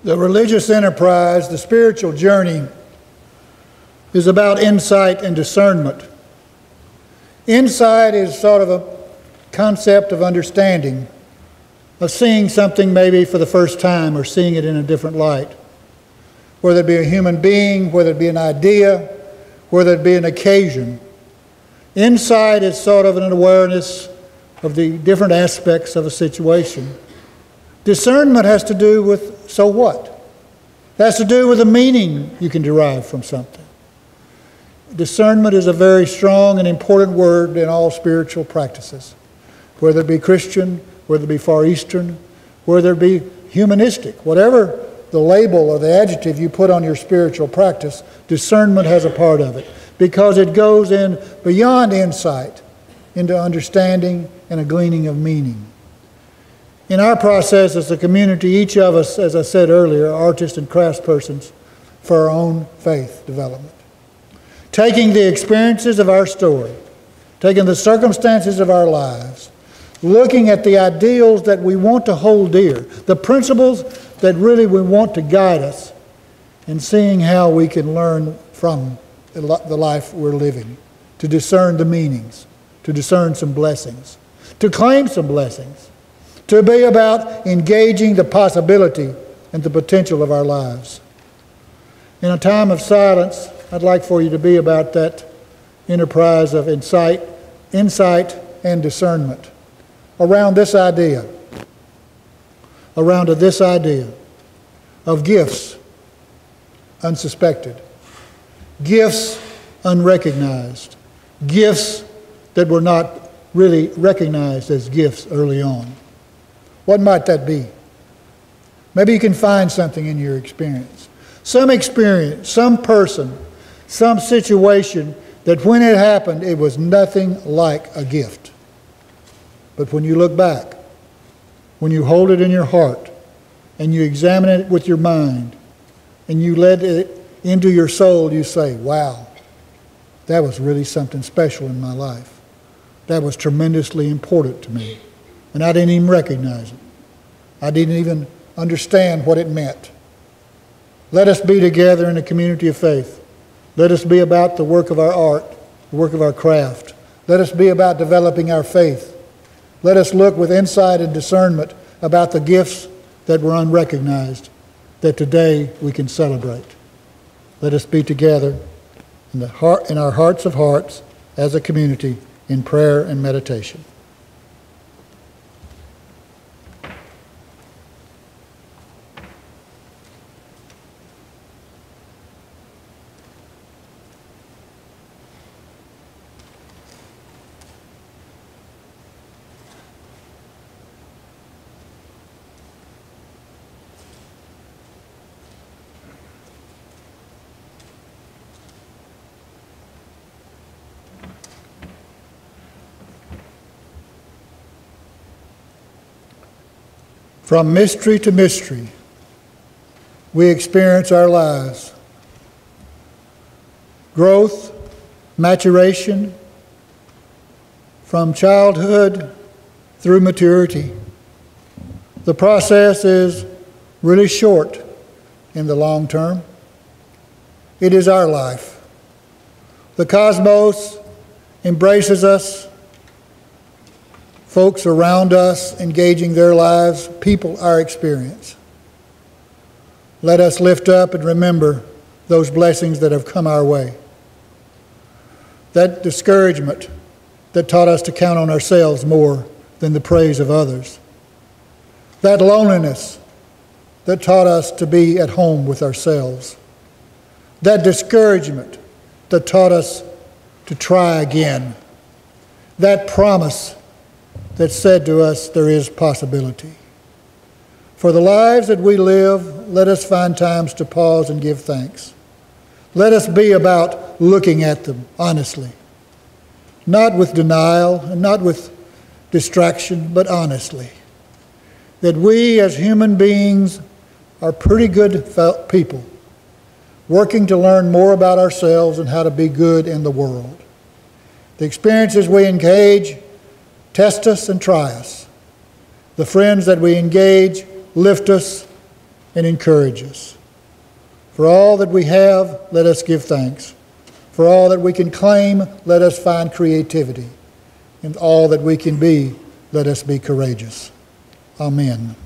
The religious enterprise, the spiritual journey, is about insight and discernment. Insight is sort of a concept of understanding, of seeing something maybe for the first time or seeing it in a different light. Whether it be a human being, whether it be an idea, whether it be an occasion. Insight is sort of an awareness of the different aspects of a situation. Discernment has to do with so what? It has to do with the meaning you can derive from something. Discernment is a very strong and important word in all spiritual practices, whether it be Christian, whether it be Far Eastern, whether it be humanistic, whatever the label or the adjective you put on your spiritual practice, discernment has a part of it because it goes in beyond insight into understanding and a gleaning of meaning. In our process as a community, each of us, as I said earlier, are artists and craftspersons for our own faith development. Taking the experiences of our story, taking the circumstances of our lives, looking at the ideals that we want to hold dear, the principles that really we want to guide us, and seeing how we can learn from the life we're living, to discern the meanings, to discern some blessings, to claim some blessings, to be about engaging the possibility and the potential of our lives. In a time of silence, I'd like for you to be about that enterprise of insight and discernment around this idea of gifts unsuspected, gifts unrecognized, gifts that were not really recognized as gifts early on. What might that be? Maybe you can find something in your experience, some person, some situation that when it happened, it was nothing like a gift. But when you look back, when you hold it in your heart, and you examine it with your mind, and you let it into your soul, you say, wow, that was really something special in my life. That was tremendously important to me. And I didn't even recognize it. I didn't even understand what it meant. Let us be together in a community of faith. Let us be about the work of our art, the work of our craft. Let us be about developing our faith. Let us look with insight and discernment about the gifts that were unrecognized, that today we can celebrate. Let us be together in our hearts of hearts as a community in prayer and meditation. From mystery to mystery, we experience our lives. Growth, maturation, from childhood through maturity. The process is really short in the long term. It is our life. The cosmos embraces us. Folks around us engaging their lives, people our experience. Let us lift up and remember those blessings that have come our way. That discouragement that taught us to count on ourselves more than the praise of others. That loneliness that taught us to be at home with ourselves. That discouragement that taught us to try again. That promise that said to us, there is possibility. For the lives that we live, let us find times to pause and give thanks. Let us be about looking at them honestly. Not with denial and not with distraction, but honestly. That we as human beings are pretty good people, working to learn more about ourselves and how to be good in the world. The experiences we engage test us and try us. The friends that we engage lift us and encourage us. For all that we have, let us give thanks. For all that we can claim, let us find creativity. In all that we can be, let us be courageous. Amen.